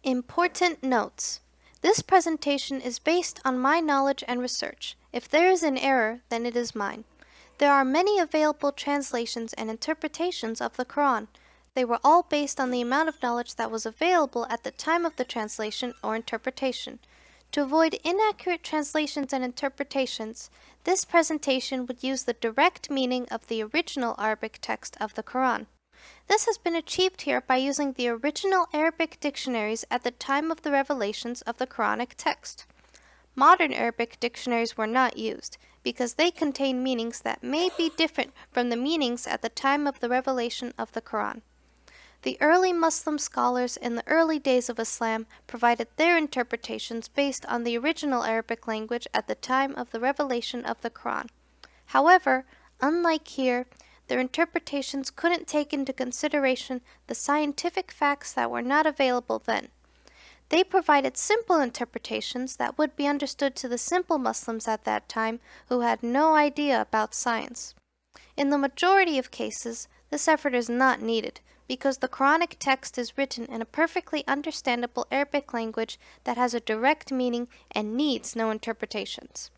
Important notes. This presentation is based on my knowledge and research. If there is an error, then it is mine. There are many available translations and interpretations of the Quran. They were all based on the amount of knowledge that was available at the time of the translation or interpretation. To avoid inaccurate translations and interpretations, this presentation would use the direct meaning of the original Arabic text of the Quran. This has been achieved here by using the original Arabic dictionaries at the time of the revelations of the Quranic text. Modern Arabic dictionaries were not used, because they contain meanings that may be different from the meanings at the time of the revelation of the Quran. The early Muslim scholars in the early days of Islam provided their interpretations based on the original Arabic language at the time of the revelation of the Quran. However, unlike here, their interpretations couldn't take into consideration the scientific facts that were not available then. They provided simple interpretations that would be understood to the simple Muslims at that time who had no idea about science. In the majority of cases, this effort is not needed because the Quranic text is written in a perfectly understandable Arabic language that has a direct meaning and needs no interpretations.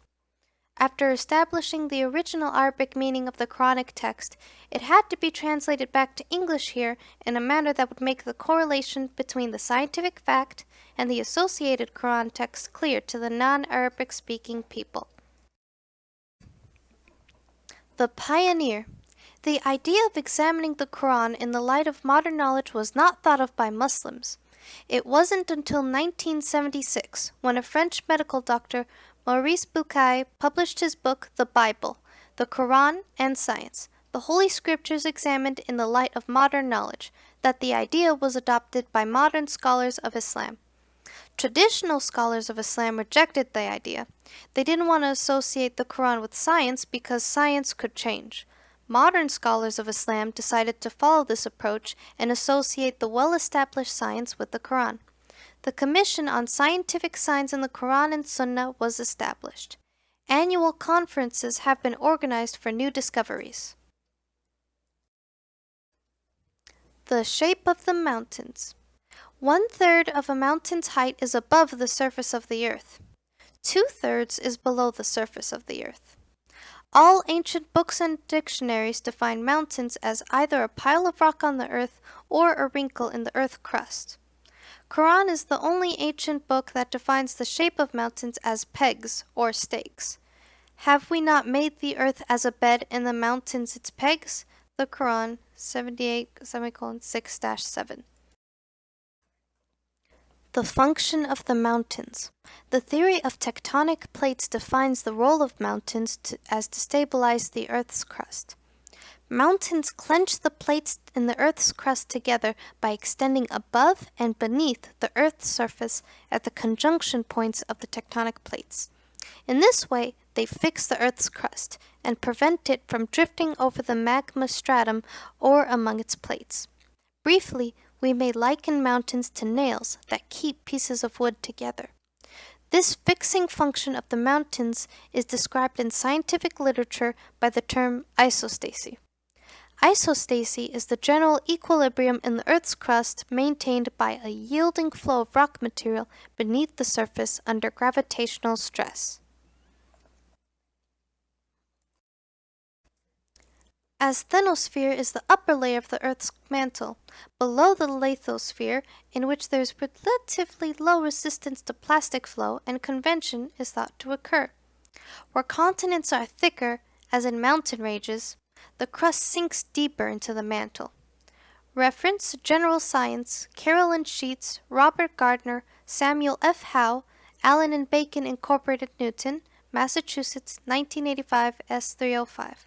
After establishing the original Arabic meaning of the Quranic text, it had to be translated back to English here in a manner that would make the correlation between the scientific fact and the associated Quran text clear to the non-Arabic speaking people. The pioneer. The idea of examining the Quran in the light of modern knowledge was not thought of by Muslims. It wasn't until 1976 when a French medical doctor, Maurice Bucaille, published his book, The Bible, The Quran and Science, the Holy Scriptures examined in the light of modern knowledge, that the idea was adopted by modern scholars of Islam. Traditional scholars of Islam rejected the idea. They didn't want to associate the Quran with science because science could change. Modern scholars of Islam decided to follow this approach and associate the well-established science with the Quran. The Commission on Scientific Signs in the Quran and Sunnah was established. Annual conferences have been organized for new discoveries. The shape of the mountains. 1/3 of a mountain's height is above the surface of the earth. 2/3 is below the surface of the earth. All ancient books and dictionaries define mountains as either a pile of rock on the earth or a wrinkle in the earth crust. Quran is the only ancient book that defines the shape of mountains as pegs or stakes. Have we not made the earth as a bed and the mountains its pegs? The Quran 78:6-7. The function of the mountains. The theory of tectonic plates defines the role of mountains as to stabilize the earth's crust. Mountains clench the plates in the earth's crust together by extending above and beneath the earth's surface at the conjunction points of the tectonic plates. In this way, they fix the earth's crust and prevent it from drifting over the magma stratum or among its plates. Briefly, we may liken mountains to nails that keep pieces of wood together. This fixing function of the mountains is described in scientific literature by the term isostasy. Isostasy is the general equilibrium in the Earth's crust maintained by a yielding flow of rock material beneath the surface under gravitational stress. Asthenosphere is the upper layer of the Earth's mantle, below the lithosphere, in which there is relatively low resistance to plastic flow and convection is thought to occur. Where continents are thicker, as in mountain ranges, the crust sinks deeper into the mantle. Reference General Science, Carolyn Sheets, Robert Gardner, Samuel F. Howe, Allen and Bacon Incorporated Newton, Massachusetts, 1985, S305.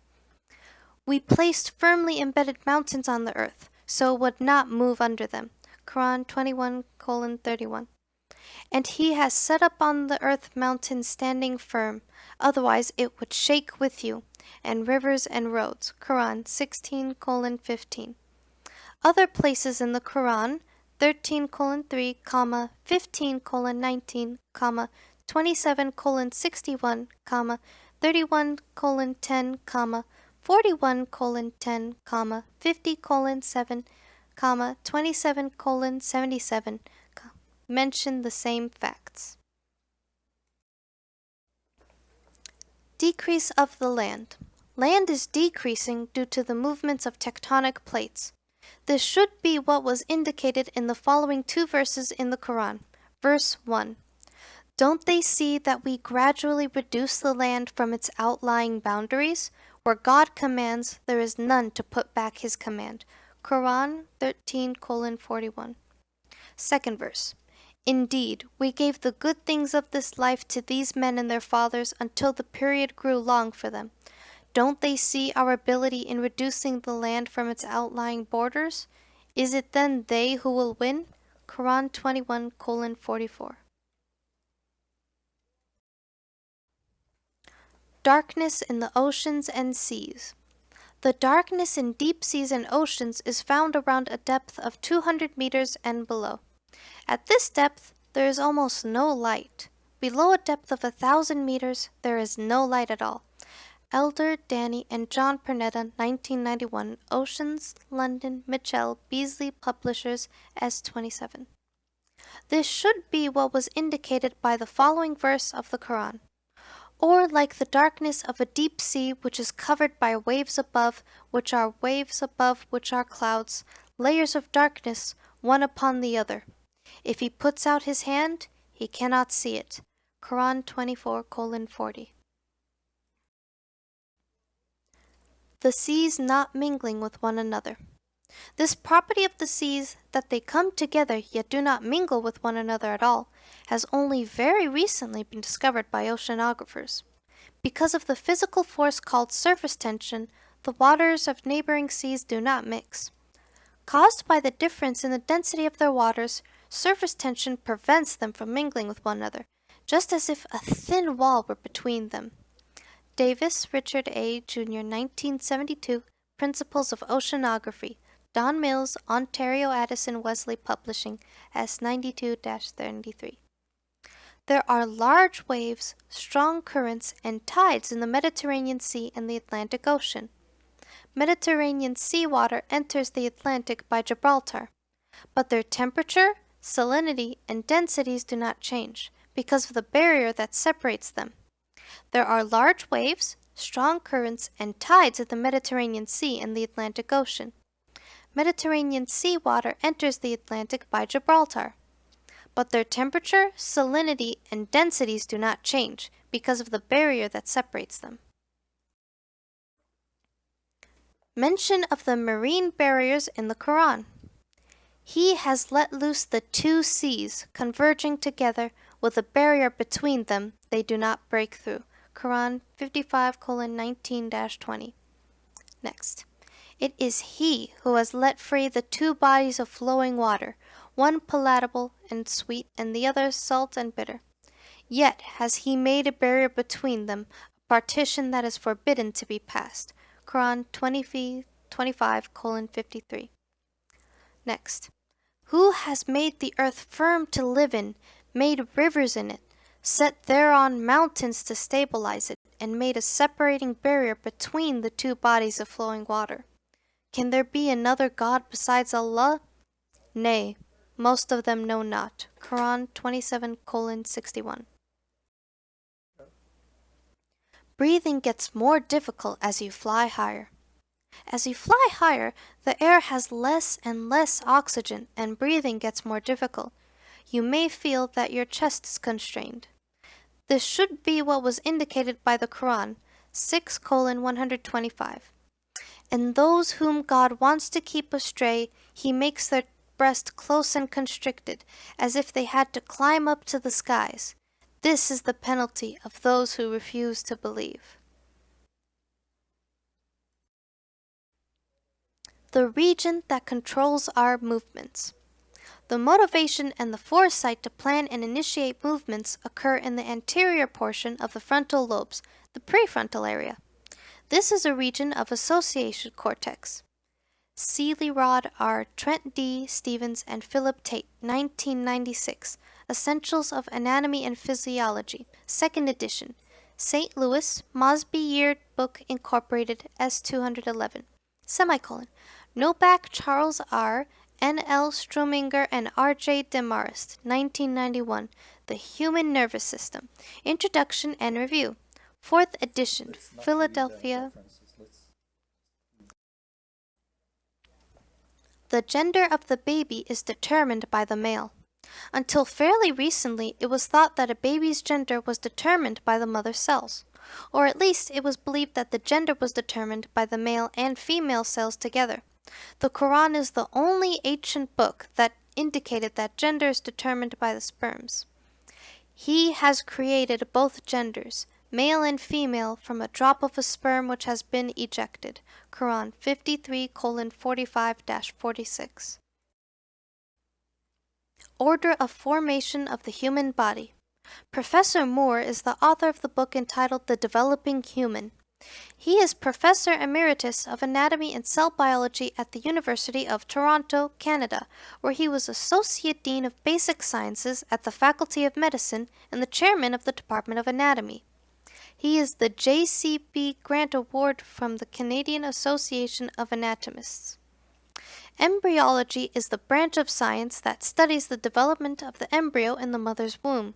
We placed firmly embedded mountains on the earth, so it would not move under them. Quran 21:31. And he has set up on the earth mountains standing firm, otherwise it would shake with you, and rivers and roads. Quran 16:15. Other places in the Quran 13:3, 15:19, 27:61, 31:10, 41:10, 50:7, 27:77, mention the same facts. Decrease of the land. Land is decreasing due to the movements of tectonic plates. This should be what was indicated in the following two verses in the Quran. Verse 1. Don't they see that we gradually reduce the land from its outlying boundaries? Where God commands, there is none to put back his command. Quran 13:41. Second verse. Indeed, we gave the good things of this life to these men and their fathers until the period grew long for them. Don't they see our ability in reducing the land from its outlying borders? Is it then they who will win? Quran 21:44. Darkness in the oceans and seas. The darkness in deep seas and oceans is found around a depth of 200 meters and below. At this depth, there is almost no light. Below a depth of 1,000 meters, there is no light at all. Elder, Danny, and John Pernetta, 1991, Oceans, London, Mitchell, Beasley Publishers, S27. This should be what was indicated by the following verse of the Quran. Or like the darkness of a deep sea which is covered by waves above which are clouds, layers of darkness, one upon the other. If he puts out his hand, he cannot see it. Quran 24:40. The seas not mingling with one another. This property of the seas, that they come together yet do not mingle with one another at all, has only very recently been discovered by oceanographers. Because of the physical force called surface tension, the waters of neighboring seas do not mix. Caused by the difference in the density of their waters, surface tension prevents them from mingling with one another, just as if a thin wall were between them. Davis, Richard A. Jr., 1972, Principles of Oceanography, Don Mills, Ontario Addison Wesley Publishing, S92-33. There are large waves, strong currents, and tides in the Mediterranean Sea and the Atlantic Ocean. Mediterranean sea water enters the Atlantic by Gibraltar, but their temperature, salinity, and densities do not change because of the barrier that separates them. There are large waves, strong currents, and tides in the Mediterranean Sea and the Atlantic Ocean. Mediterranean sea water enters the Atlantic by Gibraltar, but their temperature, salinity, and densities do not change because of the barrier that separates them. Mention of the marine barriers in the Quran. He has let loose the two seas, converging together with a barrier between them they do not break through. Quran 55:19-20. Next. It is He who has let free the two bodies of flowing water, one palatable and sweet and the other salt and bitter. Yet has He made a barrier between them, a partition that is forbidden to be passed. Quran 25:53. Next. Who has made the earth firm to live in, made rivers in it, set thereon mountains to stabilize it, and made a separating barrier between the two bodies of flowing water? Can there be another God besides Allah? Nay, most of them know not. Quran 27:61. Breathing gets more difficult as you fly higher. As you fly higher, the air has less and less oxygen and breathing gets more difficult. You may feel that your chest is constrained. This should be what was indicated by the Quran 6:125. And those whom God wants to keep astray, He makes their breast close and constricted, as if they had to climb up to the skies. This is the penalty of those who refuse to believe. The region that controls our movements. The motivation and the foresight to plan and initiate movements occur in the anterior portion of the frontal lobes, the prefrontal area. This is a region of association cortex. Seeley Rod R., Trent D. Stevens, and Philip Tate, 1996, Essentials of Anatomy and Physiology, 2nd edition, St. Louis, Mosby Year Book Incorporated, S211, semicolon. Novak Charles R. N. L. Struminger and R. J. Demarest, 1991. The Human Nervous System. Introduction and Review. 4th edition, Philadelphia. The gender of the baby is determined by the male. Until fairly recently, it was thought that a baby's gender was determined by the mother's cells. Or at least it was believed that the gender was determined by the male and female cells together. The Quran is the only ancient book that indicated that gender is determined by the sperms. He has created both genders, male and female, from a drop of a sperm which has been ejected. Quran 53:45-46. Order of Formation of the Human Body. Professor Moore is the author of the book entitled The Developing Human. He is Professor Emeritus of Anatomy and Cell Biology at the University of Toronto, Canada, where he was Associate Dean of Basic Sciences at the Faculty of Medicine and the Chairman of the Department of Anatomy. He is the J.C.B. Grant Award from the Canadian Association of Anatomists. Embryology is the branch of science that studies the development of the embryo in the mother's womb.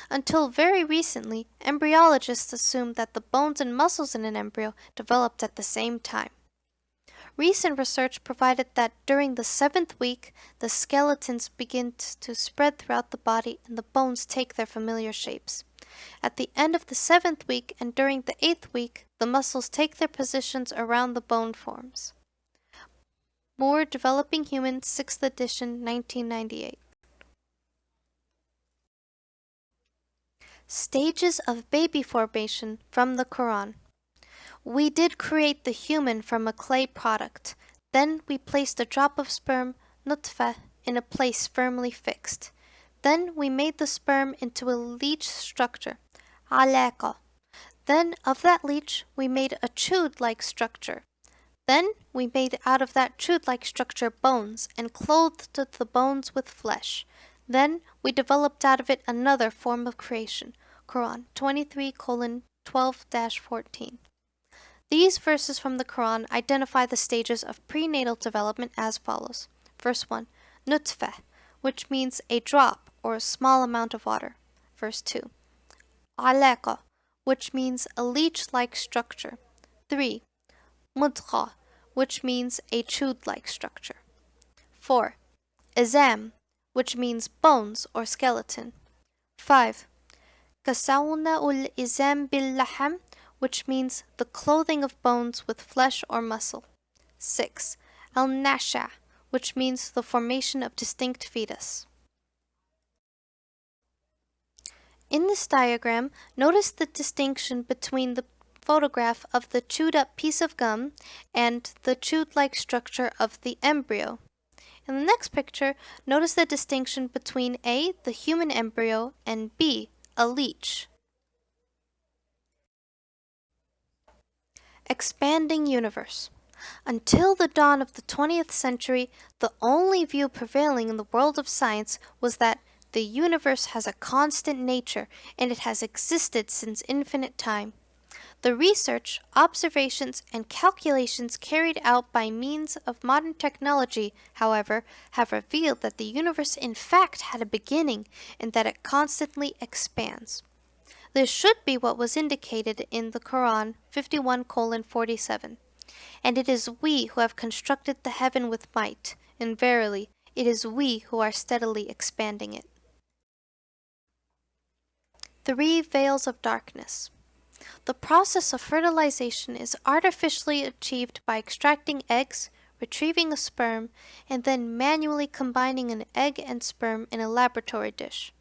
Until very recently, embryologists assumed that the bones and muscles in an embryo developed at the same time. Recent research provided that during the 7th week, the skeletons begin to spread throughout the body and the bones take their familiar shapes. At the end of the 7th week and during the 8th week, the muscles take their positions around the bone forms. Moore, Developing Human, 6th edition, 1998. Stages of baby formation from the Quran. We did create the human from a clay product. Then we placed a drop of sperm, nutfah, in a place firmly fixed. Then we made the sperm into a leech structure, alaqa. Then of that leech we made a chewed-like structure. Then we made out of that chewed-like structure bones and clothed the bones with flesh. Then we developed out of it another form of creation. Quran 23:12-14. These verses from the Quran identify the stages of prenatal development as follows. Verse 1, nutfah, which means a drop or a small amount of water. Verse 2, alaqa, which means a leech-like structure. 3, mudghah, which means a chewed-like structure. 4, izam, which means bones or skeleton. 5, kasawna ul izam bil laham, which means the clothing of bones with flesh or muscle. 6, al-nasha, which means the formation of distinct fetus. In this diagram, notice the distinction between the photograph of the chewed-up piece of gum and the chewed-like structure of the embryo. In the next picture, notice the distinction between A, the human embryo, and B, a leech. Expanding universe. Until the dawn of the 20th century, the only view prevailing in the world of science was that the universe has a constant nature and it has existed since infinite time. The research, observations, and calculations carried out by means of modern technology, however, have revealed that the universe in fact had a beginning and that it constantly expands. This should be what was indicated in the Quran 51:47. And it is we who have constructed the heaven with might, and verily, it is we who are steadily expanding it. 3 veils of darkness. The process of fertilization is artificially achieved by extracting eggs, retrieving a sperm, and then manually combining an egg and sperm in a laboratory dish.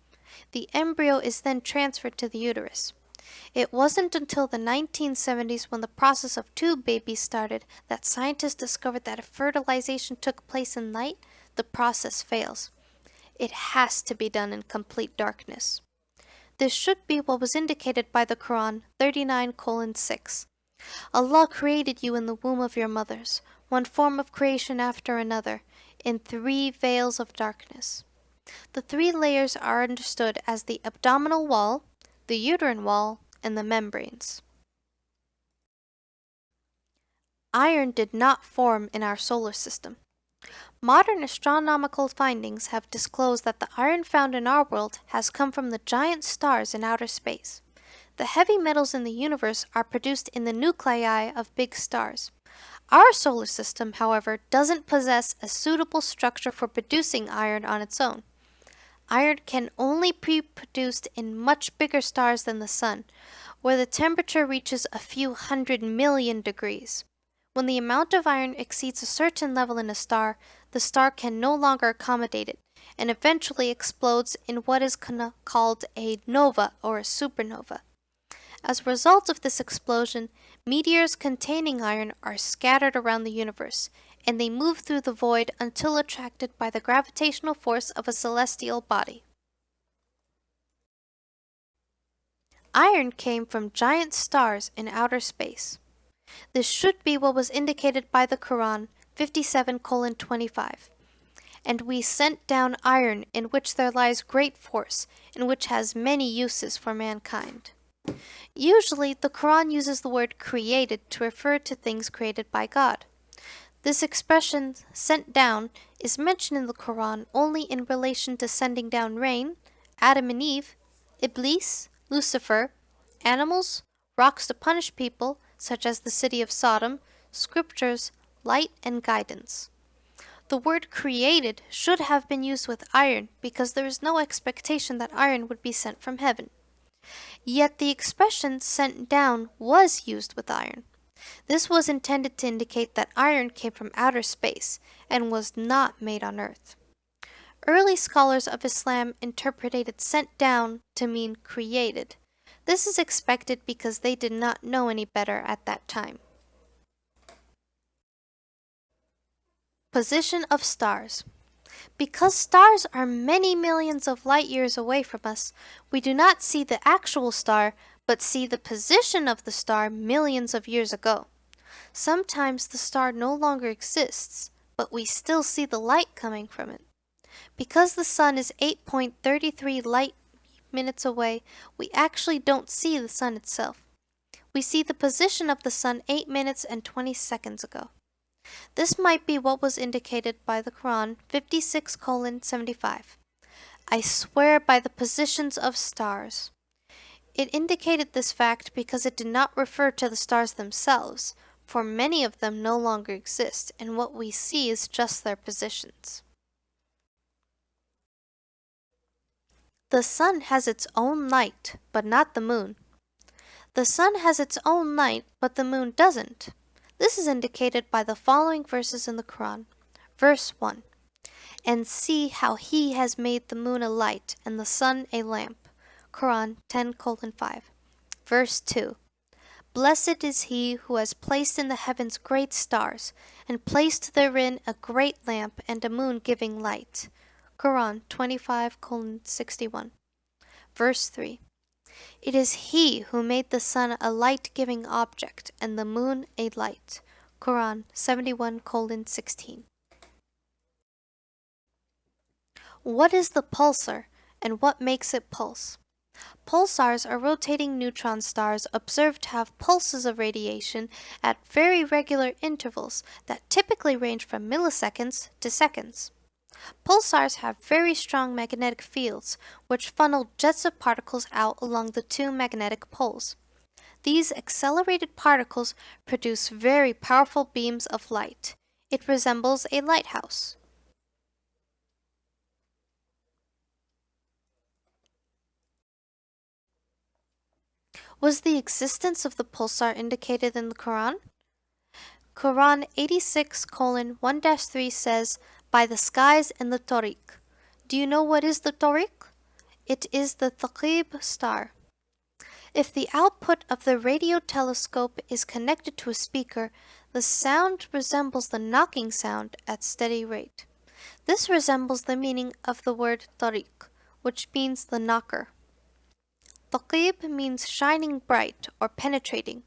The embryo is then transferred to the uterus. It wasn't until the 1970s, when the process of tube babies started, that scientists discovered that if fertilization took place in light, the process fails. It has to be done in complete darkness. This should be what was indicated by the Quran 39:6. Allah created you in the womb of your mothers, one form of creation after another, in 3 veils of darkness. The 3 layers are understood as the abdominal wall, the uterine wall, and the membranes. Iron did not form in our solar system. Modern astronomical findings have disclosed that the iron found in our world has come from the giant stars in outer space. The heavy metals in the universe are produced in the nuclei of big stars. Our solar system, however, doesn't possess a suitable structure for producing iron on its own. Iron can only be produced in much bigger stars than the Sun, where the temperature reaches a few 100 million degrees. When the amount of iron exceeds a certain level in a star, the star can no longer accommodate it, and eventually explodes in what is called a nova or a supernova. As a result of this explosion, meteors containing iron are scattered around the universe, and they move through the void until attracted by the gravitational force of a celestial body. Iron came from giant stars in outer space. This should be what was indicated by the Quran 57:25. And we sent down iron in which there lies great force, and which has many uses for mankind. Usually, the Quran uses the word created to refer to things created by God. This expression, sent down, is mentioned in the Quran only in relation to sending down rain, Adam and Eve, Iblis, Lucifer, animals, rocks to punish people, such as the city of Sodom, scriptures, light, and guidance. The word created should have been used with iron because there is no expectation that iron would be sent from heaven. Yet the expression sent down was used with iron. This was intended to indicate that iron came from outer space and was not made on earth. Early scholars of Islam interpreted sent down to mean created. This is expected because they did not know any better at that time. Position of stars. Because stars are many millions of light years away from us, we do not see the actual star, but see the position of the star millions of years ago. Sometimes the star no longer exists, but we still see the light coming from it. Because the sun is 8.33 light minutes away, we actually don't see the sun itself. We see the position of the sun 8 minutes and 20 seconds ago. This might be what was indicated by the Quran 56:75. I swear by the positions of stars. It indicated this fact because it did not refer to the stars themselves, for many of them no longer exist, and what we see is just their positions. The sun has its own light, but not the moon. The sun has its own light, but the moon doesn't. This is indicated by the following verses in the Quran. Verse 1. And see how he has made the moon a light and the sun a lamp. Quran 10:5. Verse 2. Blessed is he who has placed in the heavens great stars, and placed therein a great lamp and a moon giving light. Quran 25:61. Verse 3. It is he who made the sun a light-giving object and the moon a light. Quran 71:16. What is the pulsar and what makes it pulse? Pulsars are rotating neutron stars observed to have pulses of radiation at very regular intervals that typically range from milliseconds to seconds. Pulsars have very strong magnetic fields, which funnel jets of particles out along the two magnetic poles. These accelerated particles produce very powerful beams of light. It resembles a lighthouse. Was the existence of the pulsar indicated in the Quran? Quran 86:1-3 says, by the skies and the Tariq. Do you know what is the Tariq? It is the Thaqib star. If the output of the radio telescope is connected to a speaker, the sound resembles the knocking sound at steady rate. This resembles the meaning of the word Tariq, which means the knocker. Thaqib means shining bright or penetrating.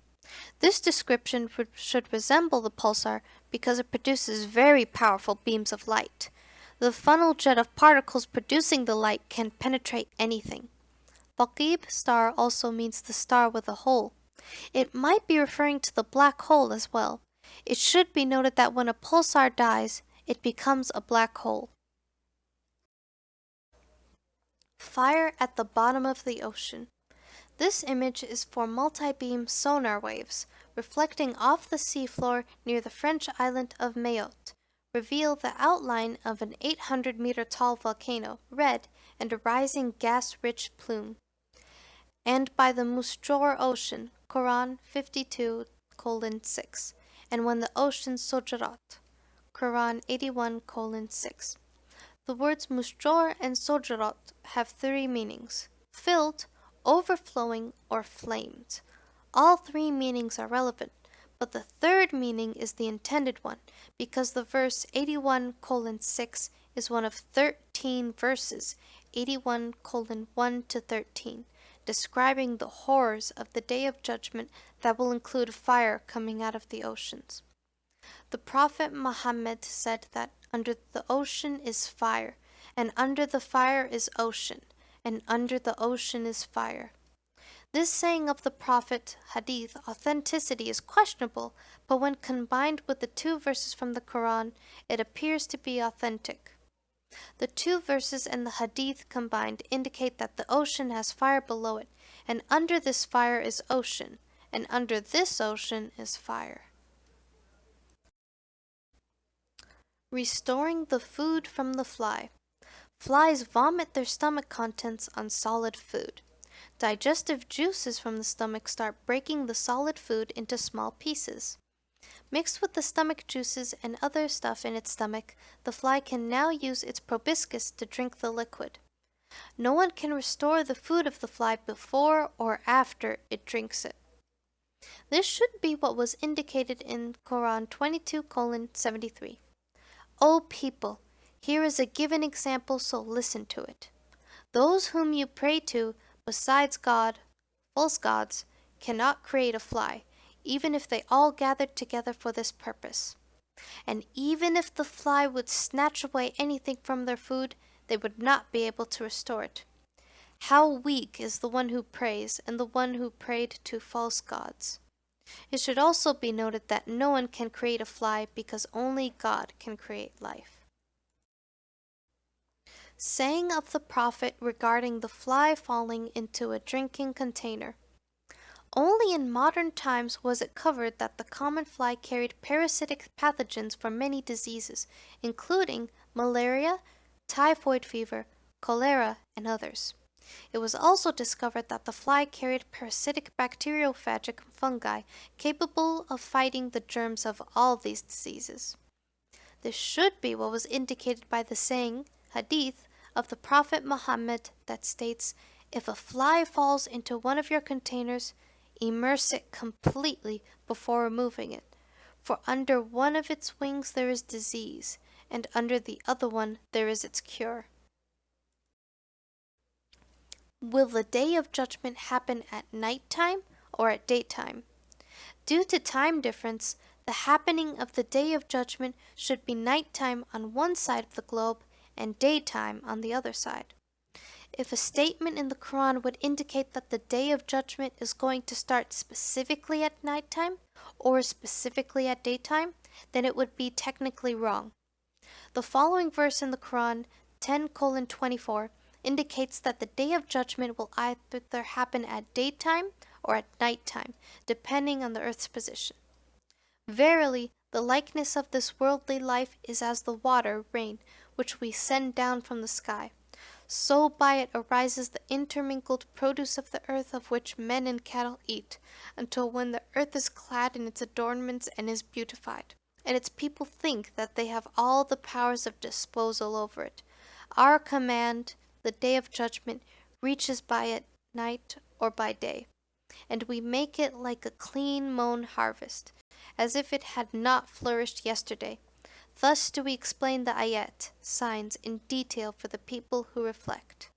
This description should resemble the pulsar because it produces very powerful beams of light. The funnel jet of particles producing the light can penetrate anything. Thaqib star also means the star with a hole. It might be referring to the black hole as well. It should be noted that when a pulsar dies, it becomes a black hole. Fire at the bottom of the ocean. This image is for multi-beam sonar waves, reflecting off the seafloor near the French island of Mayotte, reveal the outline of an 800-meter tall volcano, red, and a rising gas-rich plume. And by the Mustjor Ocean, Quran 52:6, and when the ocean Sojarat, Quran 81:6. The words Mustjor and Sojarat have three meanings: filled, overflowing, or flamed. All three meanings are relevant, but the third meaning is the intended one, because the verse 81:6 is one of 13 verses, 81:1 to 13, describing the horrors of the day of judgment that will include fire coming out of the oceans. The Prophet Muhammad said that under the ocean is fire, and under the fire is ocean, and under the ocean is fire. This saying of the Prophet hadith authenticity is questionable, but when combined with the two verses from the Quran, it appears to be authentic. The two verses and the hadith combined indicate that the ocean has fire below it, and under this fire is ocean, and under this ocean is fire. Restoring the food from the fly. Flies vomit their stomach contents on solid food. Digestive juices from the stomach start breaking the solid food into small pieces. Mixed with the stomach juices and other stuff in its stomach, the fly can now use its proboscis to drink the liquid. No one can restore the food of the fly before or after it drinks it. This should be what was indicated in Quran 22:73. O people, here is a given example, so listen to it. Those whom you pray to, besides God, false gods, cannot create a fly, even if they all gathered together for this purpose. And even if the fly would snatch away anything from their food, they would not be able to restore it. How weak is the one who prays and the one who prayed to false gods. It should also be noted that no one can create a fly because only God can create life. Saying of the Prophet regarding the fly falling into a drinking container. Only in modern times was it covered that the common fly carried parasitic pathogens for many diseases, including malaria, typhoid fever, cholera, and others. It was also discovered that the fly carried parasitic bacteriophagic fungi capable of fighting the germs of all these diseases. This should be what was indicated by the saying, hadith, of the Prophet Muhammad that states, "If a fly falls into one of your containers, immerse it completely before removing it, for under one of its wings there is disease, and under the other one there is its cure." Will the day of judgment happen at night time or at daytime? Due to time difference, the happening of the day of judgment should be nighttime on one side of the globe and daytime on the other side. If a statement in the Quran would indicate that the day of judgment is going to start specifically at nighttime or specifically at daytime, then it would be technically wrong. The following verse in the Quran, 10:24, indicates that the day of judgment will either happen at daytime or at nighttime, depending on the earth's position. Verily, the likeness of this worldly life is as the water, rain, which we send down from the sky. So by it arises the intermingled produce of the earth, of which men and cattle eat, until when the earth is clad in its adornments and is beautified, and its people think that they have all the powers of disposal over it. Our command, the day of judgment, reaches by it night or by day, and we make it like a clean mown harvest, as if it had not flourished yesterday. Thus do we explain the ayat, signs, in detail for the people who reflect.